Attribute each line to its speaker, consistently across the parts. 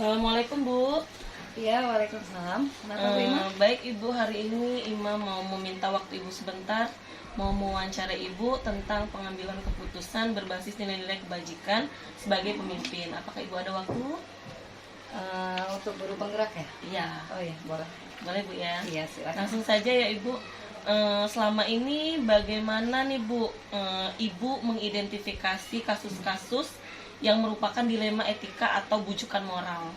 Speaker 1: Assalamualaikum Bu.
Speaker 2: Iya, waalaikumsalam. Kenapa Bu Ima?
Speaker 1: Baik Ibu, hari ini Ima mau meminta waktu Ibu sebentar, mau mewawancara Ibu tentang pengambilan keputusan berbasis nilai-nilai kebajikan sebagai pemimpin. Apakah Ibu ada waktu?
Speaker 2: Untuk guru penggerak ya?
Speaker 1: Iya.
Speaker 2: Oh iya, boleh.
Speaker 1: Boleh Bu ya?
Speaker 2: Iya, silakan.
Speaker 1: Langsung saja ya Ibu. Selama ini bagaimana nih Bu, Ibu mengidentifikasi kasus-kasus yang merupakan dilema etika atau bujukan moral?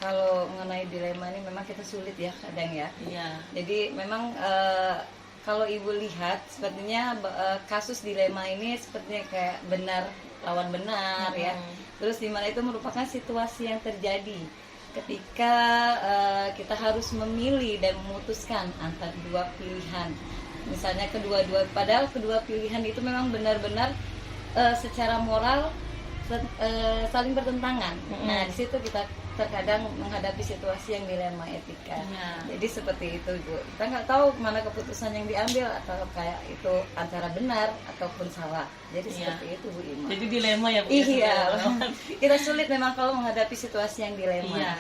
Speaker 2: Kalau mengenai dilema ini memang kita sulit ya kadang ya.
Speaker 1: Iya.
Speaker 2: Jadi memang kalau Ibu lihat sepertinya kasus dilema ini sepertinya kayak benar lawan benar ya. Terus dimana itu merupakan situasi yang terjadi ketika kita harus memilih dan memutuskan antara dua pilihan. Misalnya padahal kedua pilihan itu memang benar-benar secara moral saling bertentangan. Nah, di situ kita terkadang menghadapi situasi yang dilema etika. Jadi seperti itu Bu. Kita nggak tahu mana keputusan yang diambil atau kayak itu antara benar ataupun salah. Jadi seperti itu Bu Ima.
Speaker 1: Jadi dilema ya Bu.
Speaker 2: Iya. Kita sulit memang kalau menghadapi situasi yang dilema.
Speaker 1: Iya.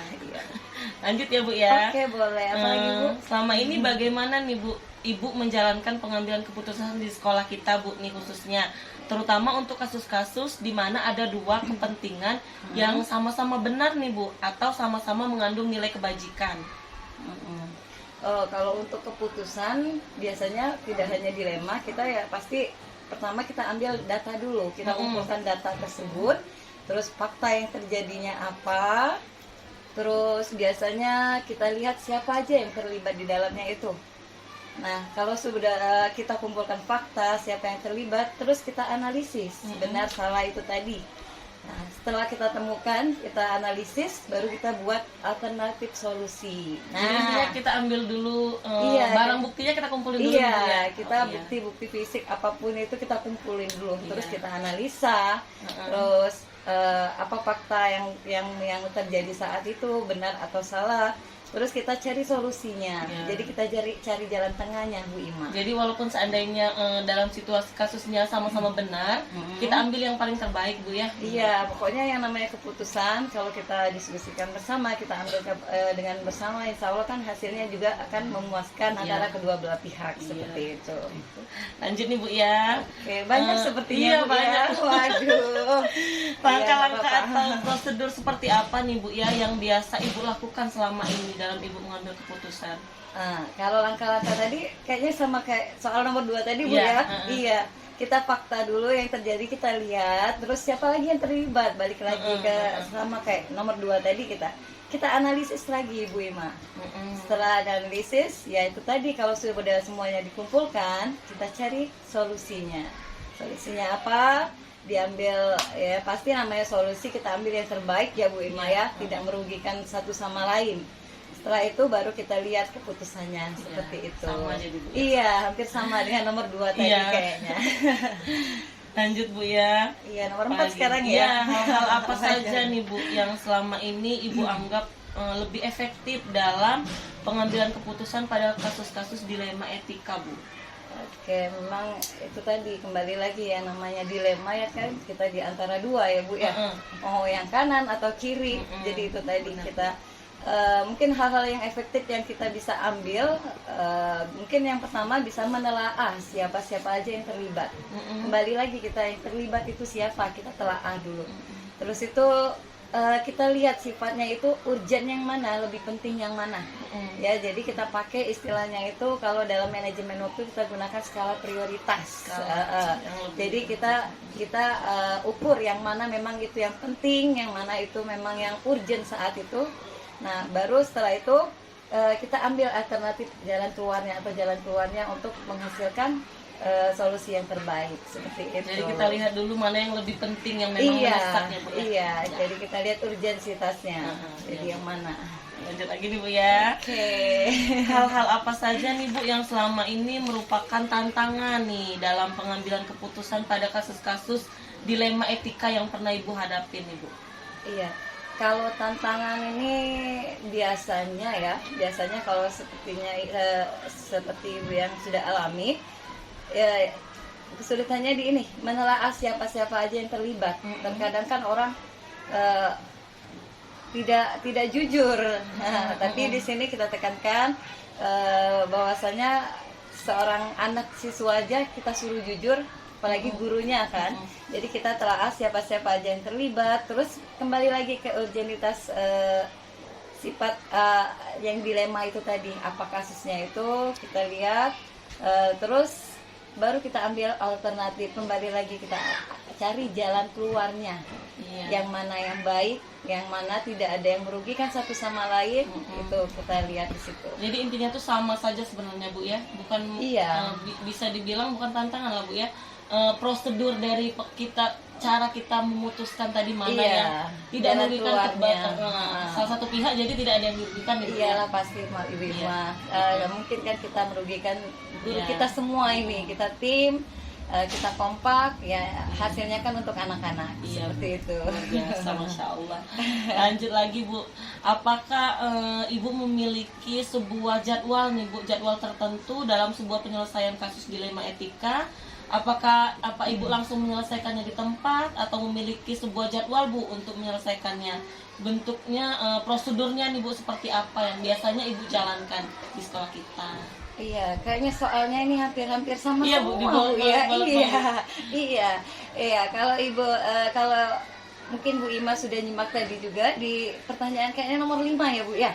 Speaker 1: Lanjut ya Bu ya.
Speaker 2: Oke, boleh. Apalagi Bu?
Speaker 1: Selama ini bagaimana nih Bu Ibu menjalankan pengambilan keputusan di sekolah kita Bu nih khususnya, terutama untuk kasus-kasus di mana ada dua kepentingan yang sama-sama benar nih Bu, atau sama-sama mengandung nilai kebajikan.
Speaker 2: Kalau untuk keputusan biasanya tidak hanya dilema, kita ya pasti pertama kita ambil data dulu, kita kumpulkan data tersebut, terus fakta yang terjadinya apa, terus biasanya kita lihat siapa aja yang terlibat di dalamnya itu. Nah, kalau sudah kita kumpulkan fakta, siapa yang terlibat, terus kita analisis benar salah itu tadi. Nah, setelah kita temukan, kita analisis, baru kita buat alternatif solusi.
Speaker 1: Jadi kita ambil dulu barang buktinya, kita kumpulin dulu.
Speaker 2: Iya, kita bukti fisik apapun itu kita kumpulin dulu, terus kita analisa, terus apa fakta yang terjadi saat itu benar atau salah. Terus kita cari solusinya. Jadi kita cari jalan tengahnya Bu Ima.
Speaker 1: Jadi walaupun seandainya dalam situasi kasusnya sama-sama benar, kita ambil yang paling terbaik Bu ya.
Speaker 2: Iya, pokoknya yang namanya keputusan kalau kita diskusikan bersama, kita ambil dengan bersama, insya Allah kan hasilnya juga akan memuaskan antara kedua belah pihak seperti itu.
Speaker 1: Lanjut nih Bu ya.
Speaker 2: Oke, banyak sepertinya
Speaker 1: iya,
Speaker 2: Bu
Speaker 1: banyak.
Speaker 2: ya. Waduh.
Speaker 1: Langkah-langkah atau prosedur seperti apa nih Bu ya yang biasa Ibu lakukan selama ini dalam Ibu mengambil keputusan?
Speaker 2: Kalau langkah-langkah tadi kayaknya sama kayak soal nomor 2 tadi Bu ya. Iya, kita fakta dulu yang terjadi, kita lihat, terus siapa lagi yang terlibat, balik lagi ke sama kayak nomor 2 tadi, kita analisis lagi Bu Ima. Setelah analisis, ya itu tadi kalau sudah semuanya dikumpulkan, kita cari solusinya. Solusinya apa? Diambil ya, pasti namanya solusi kita ambil yang terbaik ya Bu Ima ya, tidak merugikan satu sama lain. Setelah itu baru kita lihat keputusannya seperti itu.
Speaker 1: Sama aja Bu.
Speaker 2: Iya, hampir sama dengan nomor 2 tadi kayaknya.
Speaker 1: Lanjut Bu ya.
Speaker 2: Iya, nomor 4 sekarang ya.
Speaker 1: Iya, hal-hal apa saja nih Bu yang selama ini Ibu anggap lebih efektif dalam pengambilan keputusan pada kasus-kasus dilema etika Bu?
Speaker 2: Oke, memang itu tadi kembali lagi ya namanya dilema ya kan, kita di antara dua ya Bu ya. Mau yang kanan atau kiri. Jadi itu tadi kita mungkin hal-hal yang efektif yang kita bisa ambil, mungkin yang pertama bisa menelaah siapa-siapa aja yang terlibat. Kembali lagi kita yang terlibat itu siapa, kita telaah dulu. Terus itu kita lihat sifatnya itu urgent yang mana, lebih penting yang mana. Ya, jadi kita pakai istilahnya itu kalau dalam manajemen waktu kita gunakan skala prioritas. Jadi kita ukur yang mana memang itu yang penting, yang mana itu memang yang urgent saat itu. Nah, baru setelah itu kita ambil alternatif jalan keluarnya untuk menghasilkan solusi yang terbaik seperti itu.
Speaker 1: Jadi kita lihat dulu mana yang lebih penting, yang memang mendesak ya Bu ya.
Speaker 2: Iya, jadi kita lihat urgensitasnya. Jadi yang mana?
Speaker 1: Lanjut lagi nih Bu ya.
Speaker 2: Oke.
Speaker 1: Hal-hal apa saja nih Bu yang selama ini merupakan tantangan nih dalam pengambilan keputusan pada kasus-kasus dilema etika yang pernah Ibu hadapin nih Bu?
Speaker 2: Iya. Kalau tantangan ini biasanya kalau seperti yang sudah alami, ya kesulitannya di ini menelaah siapa-siapa aja yang terlibat. Terkadang kan orang tidak jujur. Nah, tapi di sini kita tekankan bahwasanya seorang anak siswa aja kita suruh jujur, apalagi gurunya kan. Jadi kita telaah siapa-siapa aja yang terlibat. Terus kembali lagi ke urgenitas sifat yang dilema itu tadi, apa kasusnya itu kita lihat, terus baru kita ambil alternatif, kembali lagi kita cari jalan keluarnya. Yang mana yang baik, yang mana tidak ada yang merugikan satu sama lain, itu kita lihat di situ.
Speaker 1: Jadi intinya tuh sama saja sebenarnya Bu ya, bukan bisa dibilang bukan tantangan lah Bu ya. Prosedur dari cara kita memutuskan tadi mana yang tidak merugikan salah satu pihak, jadi tidak ada yang dirugikan gitu.
Speaker 2: Iyalah pasti Ibu Irma. Mungkin kan kita merugikan guru kita semua ini, kita tim, kita kompak, ya hasilnya kan untuk anak-anak. Seperti itu.
Speaker 1: Biasa, Masya Allah. Lanjut lagi Bu, apakah Ibu memiliki sebuah jadwal nih Bu, jadwal tertentu dalam sebuah penyelesaian kasus dilema etika? Apakah Ibu langsung menyelesaikannya di tempat atau memiliki sebuah jadwal Bu untuk menyelesaikannya? Bentuknya, prosedurnya nih Bu seperti apa yang biasanya Ibu jalankan di sekolah kita?
Speaker 2: Iya, kayaknya soalnya ini hampir-hampir sama
Speaker 1: Bu,
Speaker 2: semua Bu ya. Iya. Kalau Ibu, kalau mungkin Bu Ima sudah nyimak tadi juga di pertanyaan kayaknya nomor 5 ya Bu ya.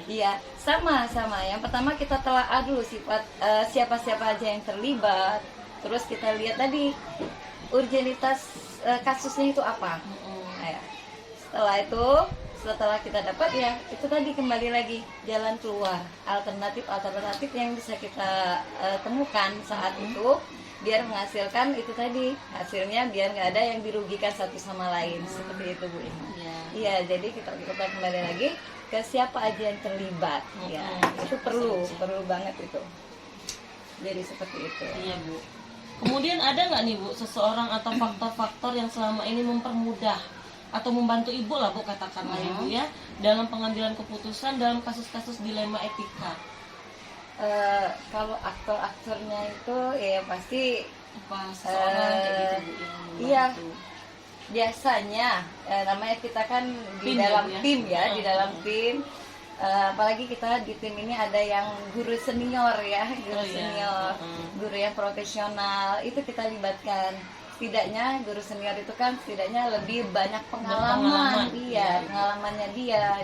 Speaker 2: Iya, sama. Yang pertama kita telaah dulu sifat siapa-siapa aja yang terlibat. Terus kita lihat tadi urgenitas kasusnya itu apa. Setelah kita dapat ya itu tadi kembali lagi jalan keluar, alternatif yang bisa kita temukan saat itu biar menghasilkan itu tadi hasilnya, biar nggak ada yang dirugikan satu sama lain. Seperti itu Bu Ima. Iya, jadi kita kembali lagi ke siapa aja yang terlibat. Ya, itu perlu banget itu. Jadi seperti itu.
Speaker 1: Iya Bu. Kemudian ada nggak nih Bu seseorang atau faktor-faktor yang selama ini mempermudah atau membantu Ibu lah Bu, katakanlah Ibu ya, dalam pengambilan keputusan dalam kasus-kasus dilema etika?
Speaker 2: Kalau aktor-aktornya itu ya pasti
Speaker 1: seseorang kayak gitu Bu yang membantu.
Speaker 2: Iya, biasanya namanya kita kan di dalam tim ya, di dalam tim. Apalagi kita di tim ini ada yang guru senior ya, guru yang profesional, itu kita libatkan. Setidaknya guru senior itu kan setidaknya lebih banyak pengalaman pengalamannya dia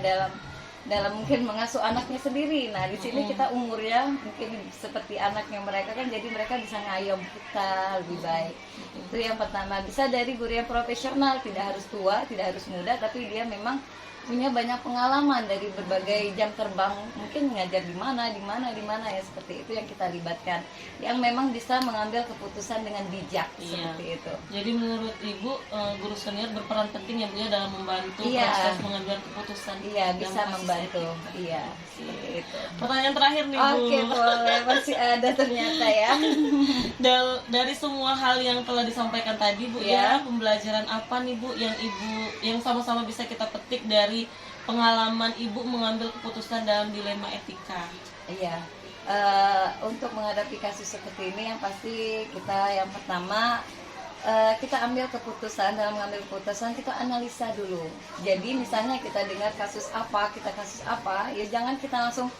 Speaker 2: dalam mungkin mengasuh anaknya sendiri. Nah di sini kita umurnya mungkin seperti anaknya mereka kan, jadi mereka bisa ngayom kita lebih baik. Itu yang pertama, bisa dari guru yang profesional, tidak harus tua, tidak harus muda, tapi dia memang punya banyak pengalaman dari berbagai jam terbang, mungkin ngajar di mana ya, seperti itu yang kita libatkan, yang memang bisa mengambil keputusan dengan bijak. Seperti itu. Jadi
Speaker 1: menurut Ibu guru senior berperan penting ya Bu ya dalam membantu proses pengambilan keputusan. Iya,
Speaker 2: bisa membantu. Iya, seperti itu.
Speaker 1: Pertanyaan terakhir nih Bu.
Speaker 2: Oke, boleh, masih ada ternyata ya.
Speaker 1: Dari semua hal yang telah disampaikan tadi Bu ya, pembelajaran apa nih Bu yang sama-sama bisa kita petik dari pengalaman Ibu mengambil keputusan dalam dilema etika?
Speaker 2: Iya, untuk menghadapi kasus seperti ini yang pasti kita yang pertama kita ambil keputusan. Dalam mengambil keputusan kita analisa dulu. Jadi misalnya kita dengar kasus apa, ya jangan kita langsung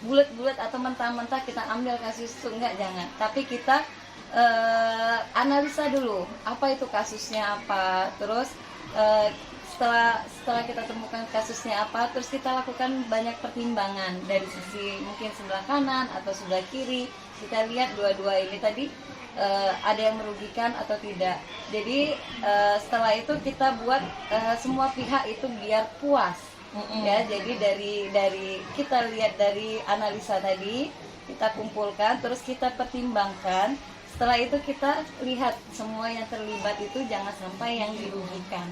Speaker 2: bulat-bulat atau mentah-mentah kita ambil kasus itu, enggak, jangan. Tapi kita analisa dulu apa itu kasusnya apa, terus setelah kita temukan kasusnya apa, terus kita lakukan banyak pertimbangan dari sisi mungkin sebelah kanan atau sebelah kiri. Kita lihat dua-dua ini tadi ada yang merugikan atau tidak. Jadi setelah itu kita buat semua pihak itu biar puas. Ya, jadi dari kita lihat dari analisa tadi, kita kumpulkan, terus kita pertimbangkan. Setelah itu kita lihat semua yang terlibat itu jangan sampai yang dirugikan.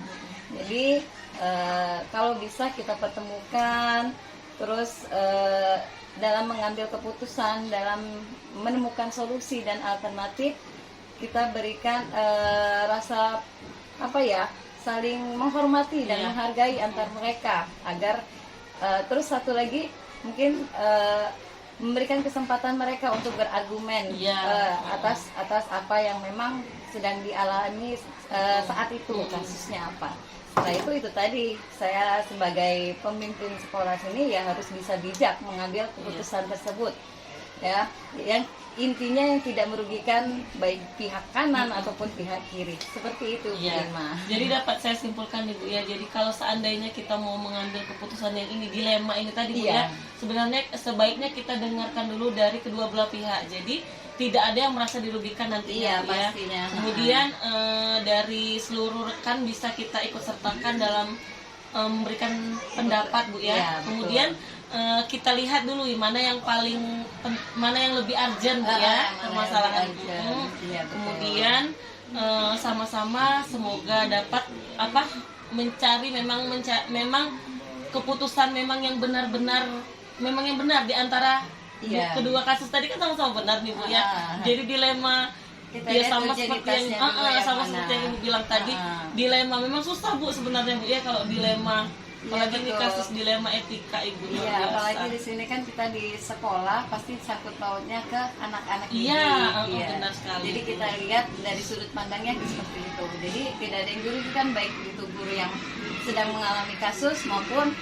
Speaker 2: Jadi kalau bisa kita pertemukan, terus dalam mengambil keputusan, dalam menemukan solusi dan alternatif, kita berikan rasa saling menghormati dan menghargai antar mereka, agar terus satu lagi mungkin memberikan kesempatan mereka untuk berargumen atas apa yang memang sedang dialami saat itu, kasusnya apa. Setelah itu tadi saya sebagai pemimpin sekolah sini ya harus bisa bijak mengambil keputusan tersebut ya, yang intinya yang tidak merugikan baik pihak kanan ataupun pihak kiri, seperti itu Bu
Speaker 1: Iya.
Speaker 2: Irma.
Speaker 1: Jadi dapat saya simpulkan Ibu ya. Jadi kalau seandainya kita mau mengambil keputusan yang ini, dilema ini tadi Bu
Speaker 2: Iya.
Speaker 1: ya, sebenarnya sebaiknya kita dengarkan dulu dari kedua belah pihak. Jadi tidak ada yang merasa dirugikan nantinya
Speaker 2: Iya,
Speaker 1: Bu ya.
Speaker 2: pastinya.
Speaker 1: Kemudian dari seluruh rekan bisa kita ikut sertakan dalam memberikan pendapat Bu ya.
Speaker 2: Iya, betul.
Speaker 1: Kemudian kita lihat dulu mana yang mana yang lebih urgent Bu ya,
Speaker 2: Mana
Speaker 1: permasalahan
Speaker 2: yang
Speaker 1: itu.
Speaker 2: urgent. Iya, betul.
Speaker 1: Kemudian sama-sama semoga dapat mencari memang keputusan memang yang benar-benar di antara
Speaker 2: Iya.
Speaker 1: kedua kasus tadi kan sama-sama benar nih Bu ya.
Speaker 2: Ah.
Speaker 1: Jadi dilema
Speaker 2: Kita
Speaker 1: ya
Speaker 2: lihat
Speaker 1: sama seperti yang
Speaker 2: urgenitasnya dulu yang
Speaker 1: sama
Speaker 2: mana.
Speaker 1: seperti yang Ibu bilang tadi, dilema memang susah Bu sebenarnya Bu ya kalau dilema.
Speaker 2: Iya,
Speaker 1: Apalagi ini
Speaker 2: betul.
Speaker 1: kasus dilema etika Ibu luar
Speaker 2: Iya,
Speaker 1: biasa.
Speaker 2: apalagi di sini kan kita di sekolah pasti sangkut pautnya ke anak-anak
Speaker 1: Iya,
Speaker 2: didik.
Speaker 1: benar sekali.
Speaker 2: Jadi kita lihat dari sudut pandangnya seperti itu. Jadi tidak ada yang dirugikan baik itu guru yang sedang mengalami kasus maupun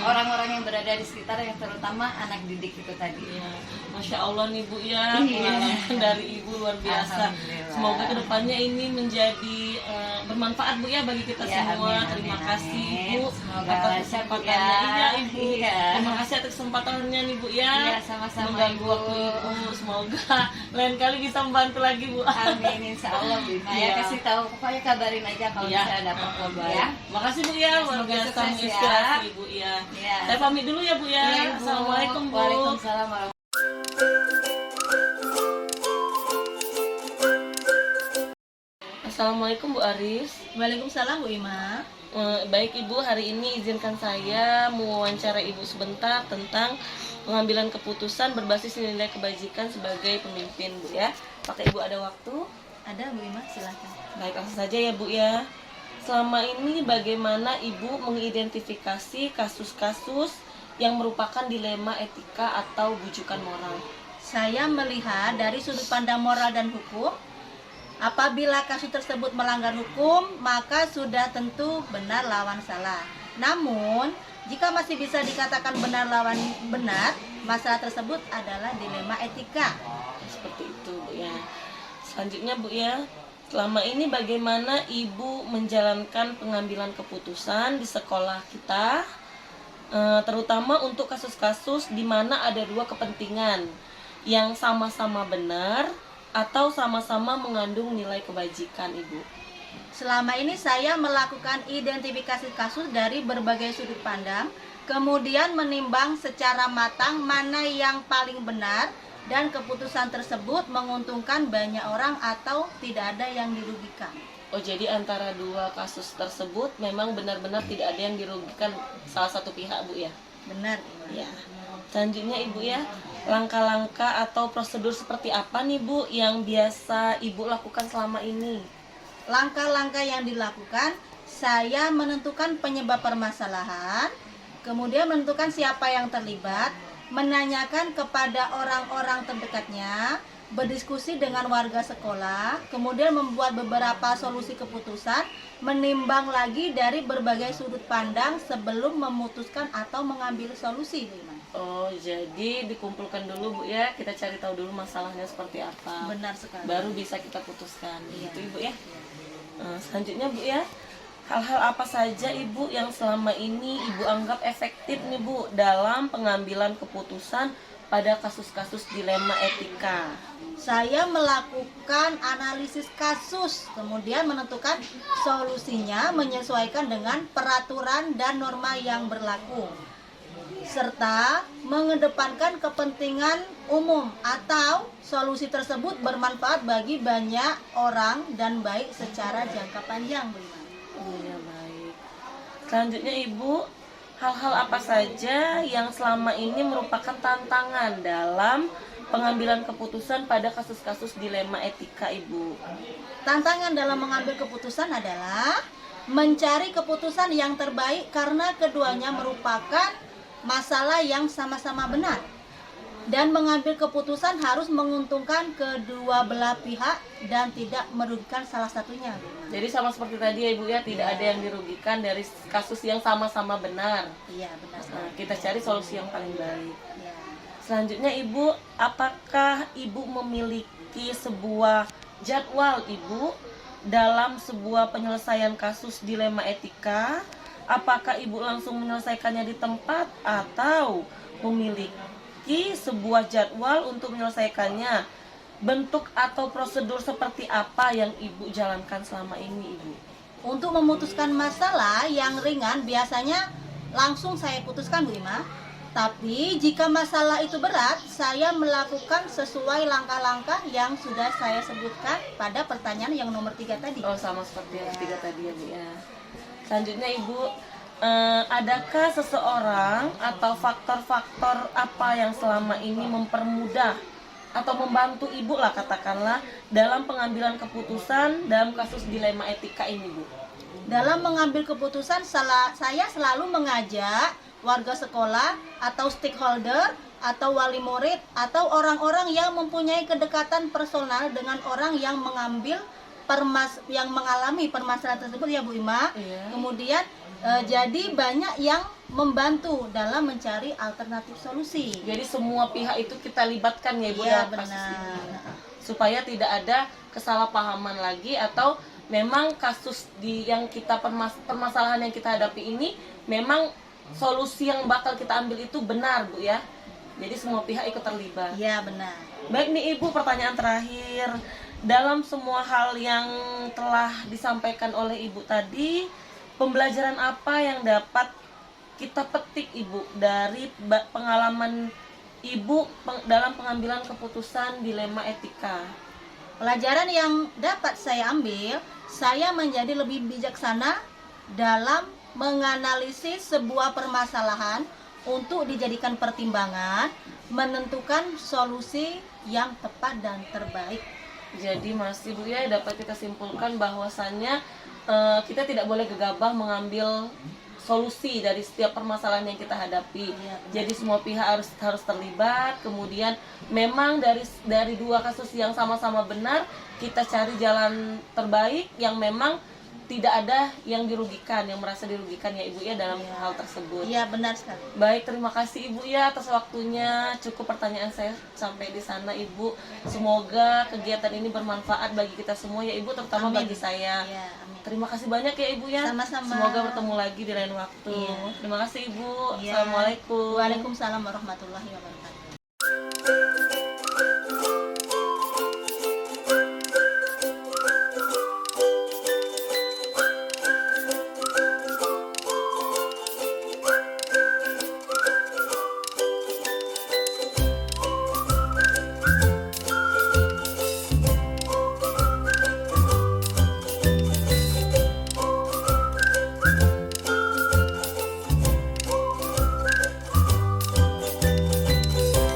Speaker 2: orang-orang yang berada di sekitar, yang terutama anak didik itu tadi.
Speaker 1: Iya, Masya Allah nih Bu ya,
Speaker 2: Iya.
Speaker 1: pengalaman dari Ibu luar biasa.
Speaker 2: Alhamdulillah.
Speaker 1: Semoga kedepannya ini menjadi bermanfaat Bu ya bagi kita
Speaker 2: Ya,
Speaker 1: semua.
Speaker 2: amin,
Speaker 1: Terima
Speaker 2: amin,
Speaker 1: kasih
Speaker 2: amin.
Speaker 1: Ibu
Speaker 2: Semoga
Speaker 1: atas
Speaker 2: lancar, Bu,
Speaker 1: kesempatannya.
Speaker 2: ya.
Speaker 1: Iya Ibu.
Speaker 2: Iya.
Speaker 1: Terima kasih atas kesempatannya nih Bu ya.
Speaker 2: Iya, sama-sama,
Speaker 1: Mengganggu
Speaker 2: Ibu.
Speaker 1: waktu Ibu. Semoga lain kali bisa membantu lagi Bu.
Speaker 2: Amin, insya Allah Bu.
Speaker 1: Iya.
Speaker 2: Ya, kasih tahu, pokoknya kabarin aja kalau
Speaker 1: Iya.
Speaker 2: misalnya dapat kabar
Speaker 1: Baik.
Speaker 2: ya.
Speaker 1: Makasih Bu ya, luar
Speaker 2: Semoga
Speaker 1: biasa
Speaker 2: sukses ya.
Speaker 1: menginspirasi Ibu ya.
Speaker 2: Iya.
Speaker 1: Saya pamit dulu ya Bu ya.
Speaker 2: Iya, Ibu.
Speaker 1: Assalamualaikum Bu.
Speaker 2: Waalaikumsalam warahmatullahi.
Speaker 1: Assalamualaikum Bu Aris.
Speaker 3: Waalaikumsalam Bu Ima.
Speaker 1: Baik Ibu, hari ini izinkan saya mewawancara Ibu sebentar tentang pengambilan keputusan berbasis nilai kebajikan sebagai pemimpin Bu ya. Apakah Ibu ada waktu?
Speaker 3: Ada Bu Ima, silakan.
Speaker 1: Baik, langsung saja ya Bu ya. Selama ini bagaimana Ibu mengidentifikasi kasus-kasus yang merupakan dilema etika atau bujukan moral?
Speaker 3: Saya melihat dari sudut pandang moral dan hukum. Apabila kasus tersebut melanggar hukum, maka sudah tentu benar lawan salah. Namun, jika masih bisa dikatakan benar lawan benar, masalah tersebut adalah dilema etika.
Speaker 1: Seperti itu Bu ya. Selanjutnya Bu ya, selama ini bagaimana Ibu menjalankan pengambilan keputusan di sekolah kita, terutama untuk kasus-kasus di mana ada dua kepentingan yang sama-sama benar atau sama-sama mengandung nilai kebajikan Ibu?
Speaker 3: Selama ini saya melakukan identifikasi kasus dari berbagai sudut pandang, kemudian menimbang secara matang mana yang paling benar dan keputusan tersebut menguntungkan banyak orang atau tidak ada yang dirugikan.
Speaker 1: Oh, jadi antara dua kasus tersebut memang benar-benar tidak ada yang dirugikan salah satu pihak Bu ya?
Speaker 3: Benar.
Speaker 1: Ya. Selanjutnya Ibu ya, langkah-langkah atau prosedur seperti apa nih Bu yang biasa Ibu lakukan selama ini?
Speaker 3: Langkah-langkah yang dilakukan, saya menentukan penyebab permasalahan, kemudian menentukan siapa yang terlibat, menanyakan kepada orang-orang terdekatnya, berdiskusi dengan warga sekolah, kemudian membuat beberapa solusi keputusan, menimbang lagi dari berbagai sudut pandang sebelum memutuskan atau mengambil solusi. Bu Iman.
Speaker 1: Oh, jadi dikumpulkan dulu Bu ya, kita cari tahu dulu masalahnya seperti apa.
Speaker 3: Benar sekali.
Speaker 1: Baru bisa kita putuskan.
Speaker 3: Iya.
Speaker 1: Gitu Ibu ya. Selanjutnya Bu ya, hal-hal apa saja Ibu yang selama ini Ibu anggap efektif nih Bu dalam pengambilan keputusan pada kasus-kasus dilema etika?
Speaker 3: Saya melakukan analisis kasus, kemudian menentukan solusinya menyesuaikan dengan peraturan dan norma yang berlaku, serta mengedepankan kepentingan umum atau solusi tersebut bermanfaat bagi banyak orang dan baik secara jangka panjang. Bu Iman.
Speaker 1: Oh ya, baik. Selanjutnya Ibu, hal-hal apa saja yang selama ini merupakan tantangan dalam pengambilan keputusan pada kasus-kasus dilema etika Ibu?
Speaker 3: Tantangan dalam mengambil keputusan adalah mencari keputusan yang terbaik karena keduanya merupakan masalah yang sama-sama benar. dan mengambil keputusan harus menguntungkan kedua belah pihak dan tidak merugikan salah satunya.
Speaker 1: Jadi sama seperti tadi ya Ibu ya, tidak ada yang dirugikan dari kasus yang sama-sama benar.
Speaker 3: Iya, benar
Speaker 1: Nah,
Speaker 3: sekali.
Speaker 1: kita cari solusi yang paling baik.
Speaker 3: Ya.
Speaker 1: Selanjutnya Ibu, apakah Ibu memiliki sebuah jadwal Ibu dalam sebuah penyelesaian kasus dilema etika? Apakah Ibu langsung menyelesaikannya di tempat atau memiliki sebuah jadwal untuk menyelesaikannya? Bentuk atau prosedur seperti apa yang Ibu jalankan selama ini Ibu?
Speaker 3: Untuk memutuskan masalah yang ringan biasanya langsung saya putuskan Bu Ima. Tapi jika masalah itu berat, saya melakukan sesuai langkah-langkah yang sudah saya sebutkan pada pertanyaan yang nomor 3 tadi.
Speaker 1: Oh, sama seperti yang ketiga tadi ya Bu ya. Selanjutnya Ibu, adakah seseorang atau faktor-faktor apa yang selama ini mempermudah atau membantu Ibu lah katakanlah dalam pengambilan keputusan dalam kasus dilema etika ini Bu?
Speaker 3: Dalam mengambil keputusan, saya selalu mengajak warga sekolah atau stakeholder atau wali murid atau orang-orang yang mempunyai kedekatan personal dengan orang yang mengalami permasalahan tersebut ya Bu Ima.
Speaker 1: Iya.
Speaker 3: Kemudian jadi banyak yang membantu dalam mencari alternatif solusi.
Speaker 1: Jadi semua pihak itu kita libatkan ya Ibu
Speaker 3: Iya,
Speaker 1: dalam kasus
Speaker 3: benar.
Speaker 1: ini. Supaya tidak ada kesalahpahaman lagi atau memang kasus yang kita permasalahan yang kita hadapi ini memang solusi yang bakal kita ambil itu benar Bu ya. Jadi semua pihak ikut terlibat.
Speaker 3: Iya, benar.
Speaker 1: Baik nih Ibu, pertanyaan terakhir. Dalam semua hal yang telah disampaikan oleh Ibu tadi, pembelajaran apa yang dapat kita petik Ibu dari pengalaman Ibu dalam pengambilan keputusan dilema etika?
Speaker 3: Pelajaran yang dapat saya ambil, saya menjadi lebih bijaksana dalam menganalisis sebuah permasalahan untuk dijadikan pertimbangan, menentukan solusi yang tepat dan terbaik.
Speaker 1: Jadi masih Bu ya, dapat kita simpulkan bahwasannya kita tidak boleh gegabah mengambil solusi dari setiap permasalahan yang kita hadapi.
Speaker 3: Iya, benar.
Speaker 1: Jadi semua pihak harus terlibat. Kemudian memang dari dua kasus yang sama-sama benar, kita cari jalan terbaik yang memang tidak ada yang dirugikan, yang merasa dirugikan ya Ibu ya dalam hal tersebut.
Speaker 3: Iya, benar sekali.
Speaker 1: Baik, terima kasih Ibu ya atas waktunya. Cukup pertanyaan saya sampai di sana Ibu. Semoga kegiatan ini bermanfaat bagi kita semua ya Ibu, terutama
Speaker 3: Amin.
Speaker 1: bagi saya.
Speaker 3: Iya, amin.
Speaker 1: Terima kasih banyak ya Ibu ya.
Speaker 3: Sama-sama.
Speaker 1: Semoga bertemu lagi di lain waktu.
Speaker 3: Iya.
Speaker 1: Terima kasih Ibu.
Speaker 3: Iya.
Speaker 1: Assalamualaikum.
Speaker 3: Waalaikumsalam warahmatullahi wabarakatuh.